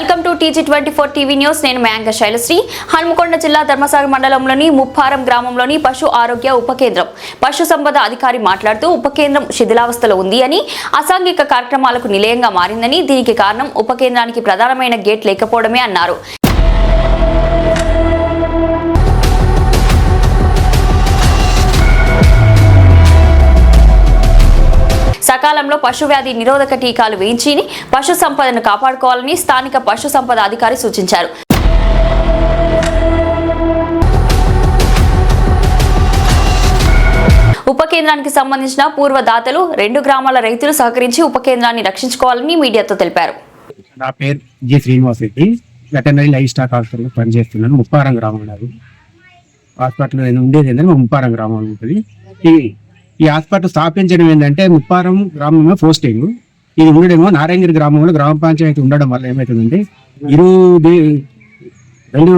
Welcome to TG24 TV news. నేను మ్యాంగ శైలశ్రీ. హన్మకొండ జిల్లా ధర్మసాగర్ మండలంలోని ముప్పారం గ్రామంలోని పశు ఆరోగ్య ఉప కేంద్రం పశు సంపద అధికారి మాట్లాడుతూ ఉప కేంద్రం శిథిలావస్థలో ఉంది అని, అసాంఘిక కార్యక్రమాలకు నిలయంగా మారిందని, దీనికి కారణం ఉప కేంద్రానికి ప్రధానమైన గేట్ లేకపోవడమే అన్నారు. సకాలంలో పశువ్యాధి నిరోధక టీకాలు వేయించి పశు సంపదను కాపాడుకోవాలని స్థానిక పశు సంపద అధికారి సూచించారు. ఉప కేంద్రానికి సంబంధించిన పూర్వదాతలు 2 గ్రామాల రైతులు సహకరించి ఉప కేంద్రాన్ని రక్షించుకోవాలని మీడియాతో తెలిపారు. నా పేరు G Srinivas Reddy, veterinary live stock హాస్పిటల్లో పనిచేస్తున్నాను. ముప్పారం గ్రామం నాది. హాస్పిటల్ నేను ఉండేది ఏంటంటే ముప్పారం గ్రామం ఉంటుంది. ఈ హాస్పిటల్ స్థాపించడం ఏంటంటే ముప్పారం గ్రామమే పోస్టింగ్. ఇది ఉండడేమో నారాయణగిరి గ్రామంలో గ్రామ పంచాయతీ ఉండడం వల్ల ఏమవుతుందంటే రెండు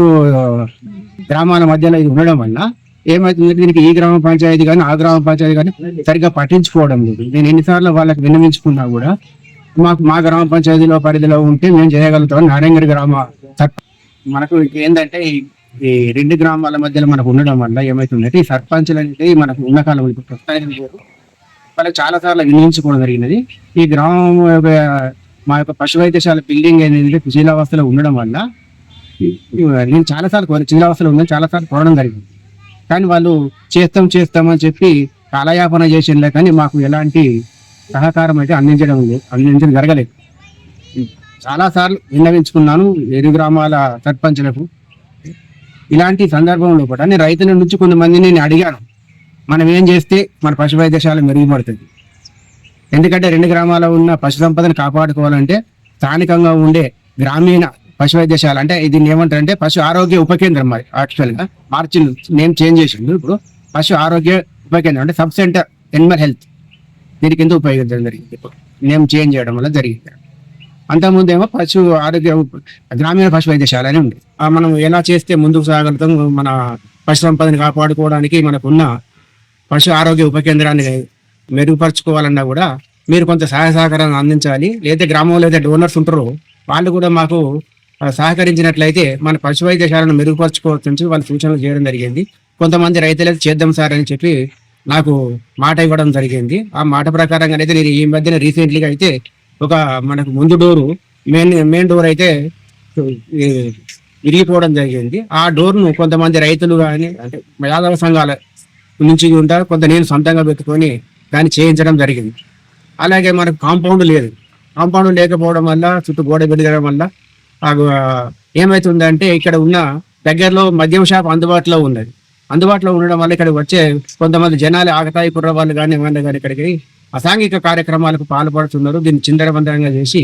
గ్రామాల మధ్యలో ఇది ఉండడం వల్ల ఏమవుతుందంటే దీనికి ఈ గ్రామ పంచాయతీ కానీ ఆ గ్రామ పంచాయతీ కానీ సరిగ్గా పట్టించుకోవడం లేదు. నేను ఎన్నిసార్లు వాళ్ళకి విన్నవించుకున్నా కూడా మా గ్రామ పంచాయతీలో పరిధిలో ఉంటే మేము చేయగలుగుతాం. నారాయణగిరి గ్రామ మనకు ఏంటంటే ఈ 2 గ్రామాల మధ్యలో మనకు ఉండడం వల్ల ఏమైతుందంటే ఈ సర్పంచులు అంటే మనకు ఉన్న కాలం ఇప్పుడు ప్రస్తుతానికి లేరు. వాళ్ళకి చాలా సార్లు వినియోగించుకోవడం జరిగినది. ఈ గ్రామం మా యొక్క పశు వైద్యశాల బిల్డింగ్ అనేది శిథిలావస్థలో ఉండడం వల్ల నేను శిథిలావస్థలో ఉందని చాలాసార్లు కోరడం జరిగింది. కానీ వాళ్ళు చేస్తామని చెప్పి కాలయాపన చేసిందే కానీ మాకు ఎలాంటి సహకారం అయితే అందించడం జరగలేదు. చాలాసార్లు విన్నవించుకున్నాను 2 గ్రామాల సర్పంచులకు. ఇలాంటి సందర్భంలో కూడా నేను రైతుల నుంచి కొంతమందిని నేను అడిగాను, మనం ఏం చేస్తే మన పశు వైద్యశాల మెరుగుపడుతుంది. ఎందుకంటే 2 గ్రామాల్లో ఉన్న పశు సంపదను కాపాడుకోవాలంటే స్థానికంగా ఉండే గ్రామీణ పశు వైద్యశాల అంటే దీన్ని ఏమంటారంటే పశు ఆరోగ్య ఉప కేంద్రం. మరి యాక్చువల్గా మార్చి నేమ్ చేంజ్ చేసిండు. ఇప్పుడు పశు ఆరోగ్య ఉప కేంద్రం అంటే సబ్ సెంటర్ ఎనిమల్ హెల్త్ దీని కింద ఉపయోగించడం జరిగింది. నేమ్ చేంజ్ చేయడం వల్ల జరిగింది. అంతకుముందేమో పశు ఆరోగ్య గ్రామీణ పశు వైద్యశాల అని ఉంది. మనం ఎలా చేస్తే ముందుకు సాగలుగుతాం, మన పశు సంపదను కాపాడుకోవడానికి మనకున్న పశు ఆరోగ్య ఉప కేంద్రాన్ని మెరుగుపరుచుకోవాలన్నా కూడా మీరు కొంత సహాయ సహకారాన్ని అందించాలి. లేదా గ్రామంలో అయితే డోనర్స్ ఉంటారో వాళ్ళు కూడా మాకు సహకరించినట్లయితే మన పశు వైద్యశాలను మెరుగుపరుచుకోవచ్చు వాళ్ళు సూచనలు చేయడం జరిగింది. కొంతమంది రైతులైతే చేద్దాం సార్ అని చెప్పి నాకు మాట ఇవ్వడం జరిగింది. ఆ మాట ప్రకారంగా అయితే నేను ఈ మధ్యన రీసెంట్లీగా అయితే ఒక మనకు ముందు డోరు మెయిన్ డోర్ అయితే విరిగిపోవడం జరిగింది. ఆ డోర్ను కొంతమంది రైతులు కానీ అంటే యాదవ సంఘాల నుంచి ఉంటారు, కొంత నేను సొంతంగా పెట్టుకొని దాన్ని చేయించడం జరిగింది. అలాగే మనకు కాంపౌండ్ లేదు. కాంపౌండ్ లేకపోవడం వల్ల చుట్టూ గోడ పెరగడం వల్ల ఏమవుతుందంటే ఇక్కడ ఉన్న దగ్గరలో మద్యం షాప్ అందుబాటులో ఉండడం వల్ల ఇక్కడ వచ్చే కొంతమంది జనాలు ఆగతాయి కుర్ర వాళ్ళు కానీ ఏమన్నా కానీ ఇక్కడికి అసాంఘిక కార్యక్రమాలకు పాల్పడుతున్నారు. దీన్ని చిందరవందరంగా చేసి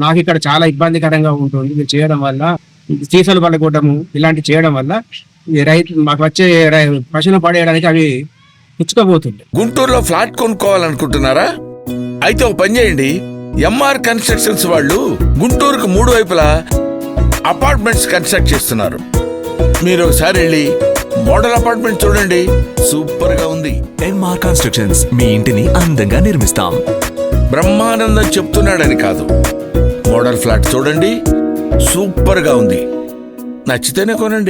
నాకు ఇక్కడ చాలా ఇబ్బందికరంగా ఉంటుంది. ఇది చేయడం వల్ల సీసలు పడగొట్టము ఇలాంటి చేయడం వల్ల ఈ మాకు వచ్చే పశువులు పడేయడానికి అవి పుచ్చుకోబోతుంది. గుంటూరులో ఫ్లాట్ కొనుక్కోవాలనుకుంటున్నారా? అయితే ఒక పని చేయండి, MR కన్స్ట్రక్షన్స్ వాళ్ళు గుంటూరుకు 3 వైపులా అపార్ట్మెంట్స్ కన్స్ట్రక్ట్ చేస్తున్నారు. మీరు ఒకసారి వెళ్ళి మోడల్ అపార్ట్మెంట్ చూడండి, సూపర్ గా ఉంది. MR కన్స్ట్రక్షన్స్ మీ ఇంటిని అందంగా నిర్మిస్తాం. బ్రహ్మానందం చెప్తున్నాడని కాదు, మోడల్ ఫ్లాట్ చూడండి, సూపర్ గా ఉంది. నచ్చితేనే కొనండి.